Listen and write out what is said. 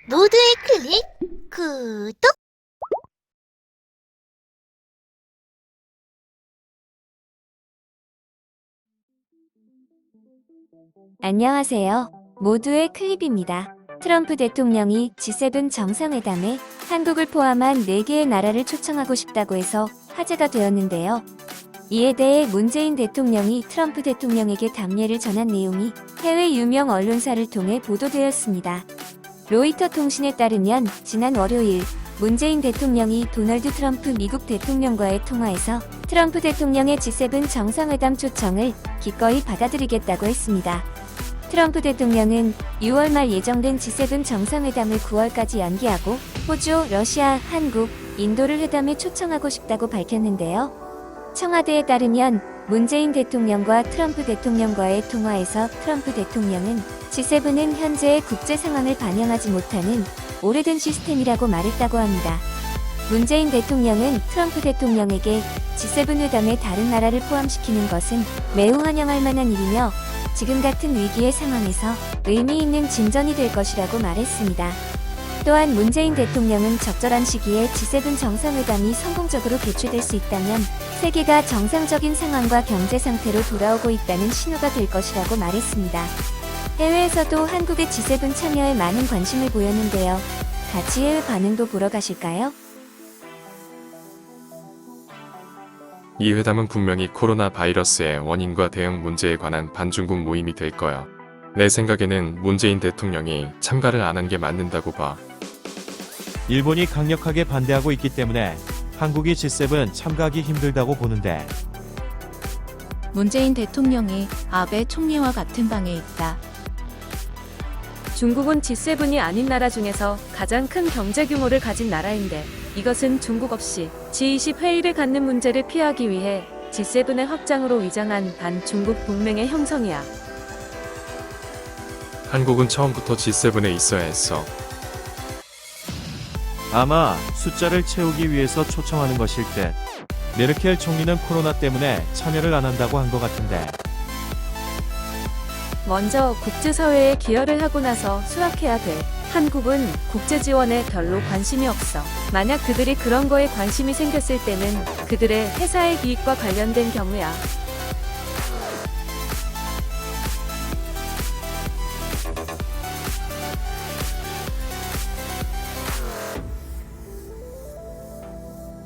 모두의 클릭, 구독! 안녕하세요. 모두의 클립입니다. 트럼프 대통령이 G7 정상회담에 한국을 포함한 4개의 나라를 초청하고 싶다고 해서 화제가 되었는데요. 이에 대해 문재인 대통령이 트럼프 대통령에게 답례를 전한 내용이 해외 유명 언론사를 통해 보도되었습니다. 로이터 통신에 따르면 지난 월요일 문재인 대통령이 도널드 트럼프 미국 대통령과의 통화에서 트럼프 대통령의 G7 정상회담 초청을 기꺼이 받아들이겠다고 했습니다. 트럼프 대통령은 6월 말 예정된 G7 정상회담을 9월까지 연기하고 호주, 러시아, 한국, 인도를 회담에 초청하고 싶다고 밝혔는데요. 청와대에 따르면 문재인 대통령과 트럼프 대통령과의 통화에서 트럼프 대통령은 G7은 현재의 국제 상황을 반영하지 못하는 오래된 시스템이라고 말했다고 합니다. 문재인 대통령은 트럼프 대통령에게 G7 회담에 다른 나라를 포함시키는 것은 매우 환영할 만한 일이며 지금 같은 위기의 상황에서 의미 있는 진전이 될 것이라고 말했습니다. 또한 문재인 대통령은 적절한 시기에 G7 정상회담이 성공적으로 개최될 수 있다면 세계가 정상적인 상황과 경제 상태로 돌아오고 있다는 신호가 될 것이라고 말했습니다. 해외에서도 한국의 G7 참여에 많은 관심을 보였는데요. 같이 해외 반응도 보러 가실까요? 이 회담은 분명히 코로나 바이러스의 원인과 대응 문제에 관한 반중국 모임이 될 거야. 내 생각에는 문재인 대통령이 참가를 안 한 게 맞는다고 봐. 일본이 강력하게 반대하고 있기 때문에 한국이 G7 참가하기 힘들다고 보는데 문재인 대통령이 아베 총리와 같은 방에 있다. 중국은 G7이 아닌 나라 중에서 가장 큰 경제 규모를 가진 나라인데 이것은 중국 없이 G20 회의를 갖는 문제를 피하기 위해 G7의 확장으로 위장한 반중국 동맹의 형성이야. 한국은 처음부터 G7에 있어야 했어. 아마 숫자를 채우기 위해서 초청하는 것일 듯. 메르켈 총리는 코로나 때문에 참여를 안 한다고 한 것 같은데 먼저 국제사회에 기여를 하고 나서 수락해야 돼. 한국은 국제 지원에 별로 관심이 없어. 만약 그들이 그런 거에 관심이 생겼을 때는 그들의 회사의 이익과 관련된 경우야.